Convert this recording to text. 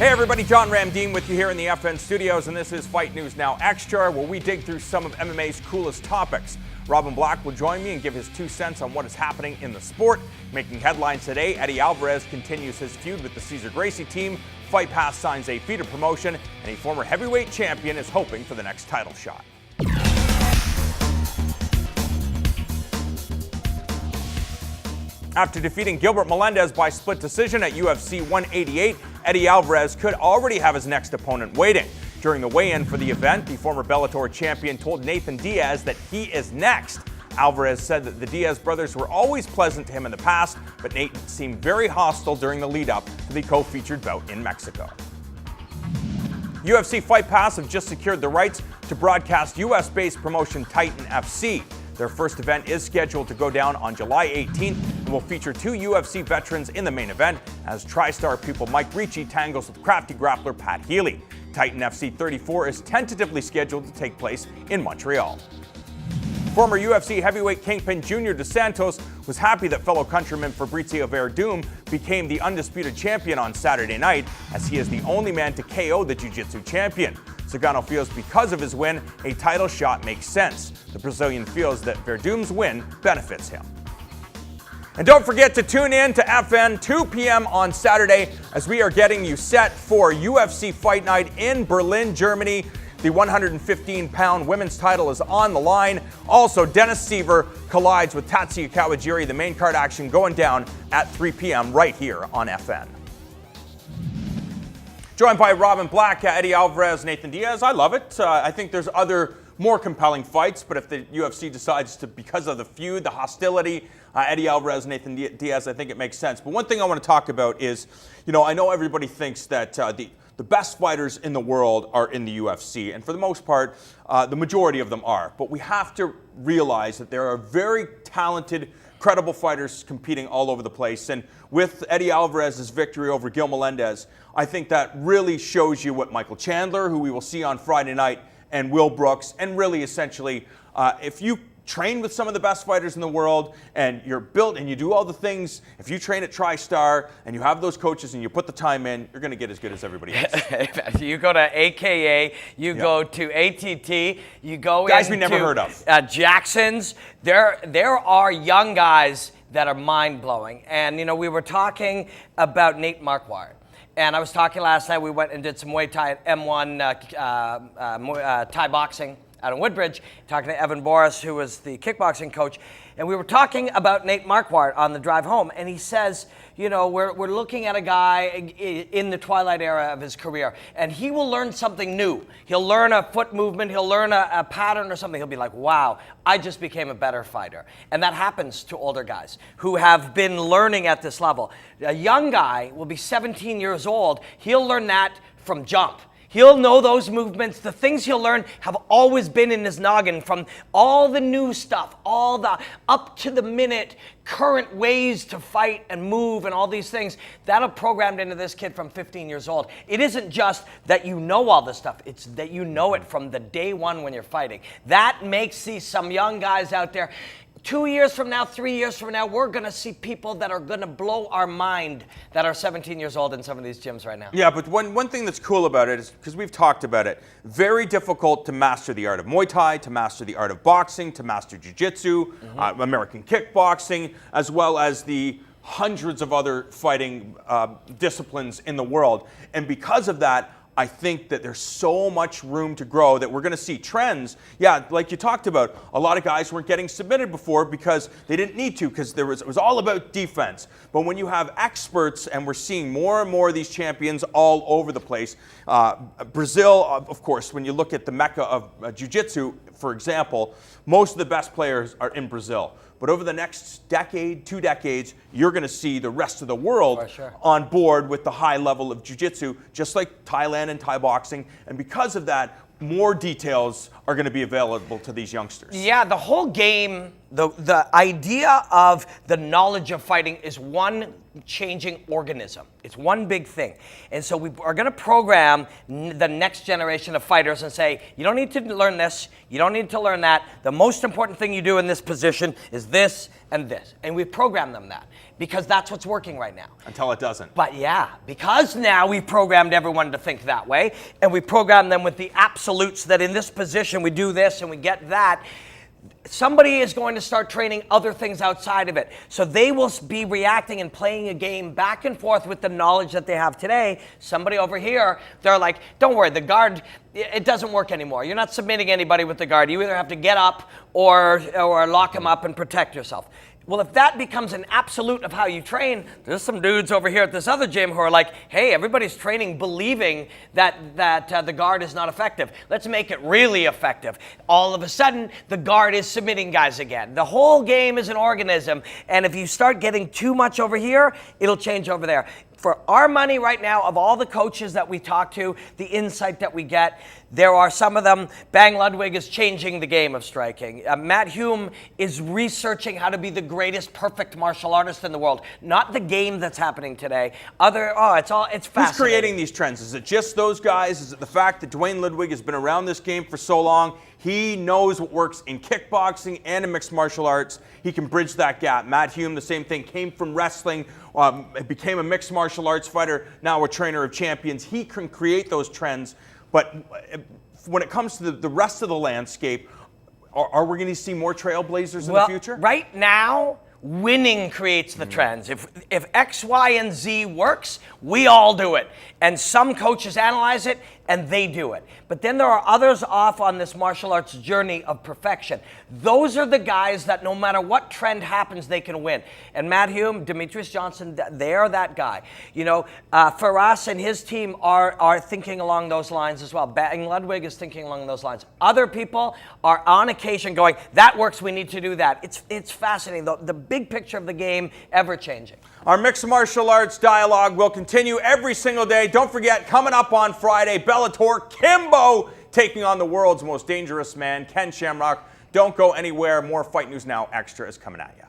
Hey everybody, John Ramdeen with you here in the FN studios, and this is Fight News Now Extra, where we dig through some of MMA's coolest topics. Robin Black will join me and give his 2 cents on what is happening in the sport. Making headlines today, Eddie Alvarez continues his feud with the Cesar Gracie team. Fight Pass signs a feeder promotion, and a former heavyweight champion is hoping for the next title shot. After defeating Gilbert Melendez by split decision at UFC 188, Eddie Alvarez could already have his next opponent waiting. During the weigh-in for the event, the former Bellator champion told Nathan Diaz that he is next. Alvarez said that the Diaz brothers were always pleasant to him in the past, but Nate seemed very hostile during the lead-up to the co-featured bout in Mexico. UFC Fight Pass have just secured the rights to broadcast US-based promotion Titan FC. Their first event is scheduled to go down on July 18th and will feature 2 UFC veterans in the main event as TriStar pupil Mike Ricci tangles with crafty grappler Pat Healy. Titan FC 34 is tentatively scheduled to take place in Montreal. Former UFC heavyweight kingpin Junior Dos Santos was happy that fellow countryman Fabrizio Verdum became the undisputed champion on Saturday night, as he is the only man to KO the Jiu-Jitsu champion. Zagano feels because of his win, a title shot makes sense. The Brazilian feels that Verdum's win benefits him. And don't forget to tune in to FN 2 p.m. on Saturday as we are getting you set for UFC Fight Night in Berlin, Germany. The 115-pound women's title is on the line. Also, Dennis Seaver collides with Tatsuya Kawajiri. The main card action going down at 3 p.m. right here on FN. Joined by Robin Black, Eddie Alvarez, Nathan Diaz. I love it. I think there's other more compelling fights, but if the UFC decides to, because of the feud, the hostility, Eddie Alvarez, Nathan Diaz, I think it makes sense. But one thing I want to talk about is, I know everybody thinks that the best fighters in the world are in the UFC, and for the most part, the majority of them are. But we have to realize that there are very talented, credible fighters competing all over the place. And with Eddie Alvarez's victory over Gil Melendez, I think that really shows you what Michael Chandler, who we will see on Friday night, and Will Brooks, and really essentially, if you train with some of the best fighters in the world and you're built and you do all the things, if you train at TriStar and you have those coaches and you put the time in, you're going to get as good as everybody else. You go to AKA, you go to ATT, you go guys we never heard of. Jackson's. There are young guys that are mind-blowing. And, we were talking about Nate Marquardt. And I was talking last night, we went and did some Muay Thai at M1 Thai boxing out in Woodbridge, talking to Evan Boris, who was the kickboxing coach. And we were talking about Nate Marquardt on the drive home. And he says, we're looking at a guy in the twilight era of his career, and he will learn something new. He'll learn a foot movement, he'll learn a pattern or something. He'll be like, wow, I just became a better fighter. And that happens to older guys who have been learning at this level. A young guy will be 17 years old. He'll learn that from jump. He'll know those movements. The things he'll learn have always been in his noggin, from all the new stuff, all the up-to-the-minute current ways to fight and move and all these things. That are programmed into this kid from 15 years old. It isn't just that you know all this stuff. It's that you know it from the day one when you're fighting. That makes some young guys out there. 2 years from now, 3 years from now, we're going to see people that are going to blow our mind that are 17 years old in some of these gyms right now. Yeah, but one thing that's cool about it is, because we've talked about it, very difficult to master the art of Muay Thai, to master the art of boxing, to master Jiu-Jitsu, American kickboxing, as well as the hundreds of other fighting disciplines in the world. And because of that, I think that there's so much room to grow that we're going to see trends. Yeah, like you talked about, a lot of guys weren't getting submitted before because they didn't need to, because it was all about defense. But when you have experts, and we're seeing more and more of these champions all over the place, Brazil, of course, when you look at the mecca of Jiu-Jitsu, for example, most of the best players are in Brazil. But over the next decade, 2 decades, you're going to see the rest of the world on board with the high level of jiu-jitsu, just like Thailand and Thai boxing. And because of that, more details are going to be available to these youngsters. Yeah, the whole game, the idea of the knowledge of fighting is one changing organism. It's one big thing. And so we are going to program the next generation of fighters and say, you don't need to learn this, you don't need to learn that. The most important thing you do in this position is this and this. And we program them that because that's what's working right now. Until it doesn't. But yeah, because now we've programmed everyone to think that way, and we program them with the absolutes that in this position we do this and we get that, somebody is going to start training other things outside of it. So they will be reacting and playing a game back and forth with the knowledge that they have today. Somebody over here, they're like, don't worry, the guard, it doesn't work anymore. You're not submitting anybody with the guard. You either have to get up or lock them up and protect yourself. Well, if that becomes an absolute of how you train, there's some dudes over here at this other gym who are like, hey, everybody's training believing that the guard is not effective. Let's make it really effective. All of a sudden, the guard is submitting guys again. The whole game is an organism, and if you start getting too much over here, it'll change over there. For our money right now, of all the coaches that we talk to, the insight that we get, there are some of them. Bang Ludwig is changing the game of striking. Matt Hume is researching how to be the greatest perfect martial artist in the world. Not the game that's happening today. It's fascinating. Who's creating these trends? Is it just those guys? Is it the fact that Dwayne Ludwig has been around this game for so long? He knows what works in kickboxing and in mixed martial arts. He can bridge that gap. Matt Hume, the same thing, came from wrestling, became a mixed martial arts fighter, now a trainer of champions. He can create those trends. But when it comes to the rest of the landscape, are we going to see more trailblazers in the future? Right now, winning creates the trends. If X, Y, and Z works, we all do it. And some coaches analyze it, and they do it. But then there are others off on this martial arts journey of perfection. Those are the guys that no matter what trend happens, they can win. And Matt Hume, Demetrius Johnson, they are that guy. You know, Faraz and his team are thinking along those lines as well. Bang Ludwig is thinking along those lines. Other people are on occasion going, that works, we need to do that. It's fascinating. The big picture of the game ever-changing. Our mixed martial arts dialogue will continue every single day. Don't forget, coming up on Friday, Bellator, Kimbo taking on the world's most dangerous man, Ken Shamrock. Don't go anywhere. More Fight News Now Extra is coming at you.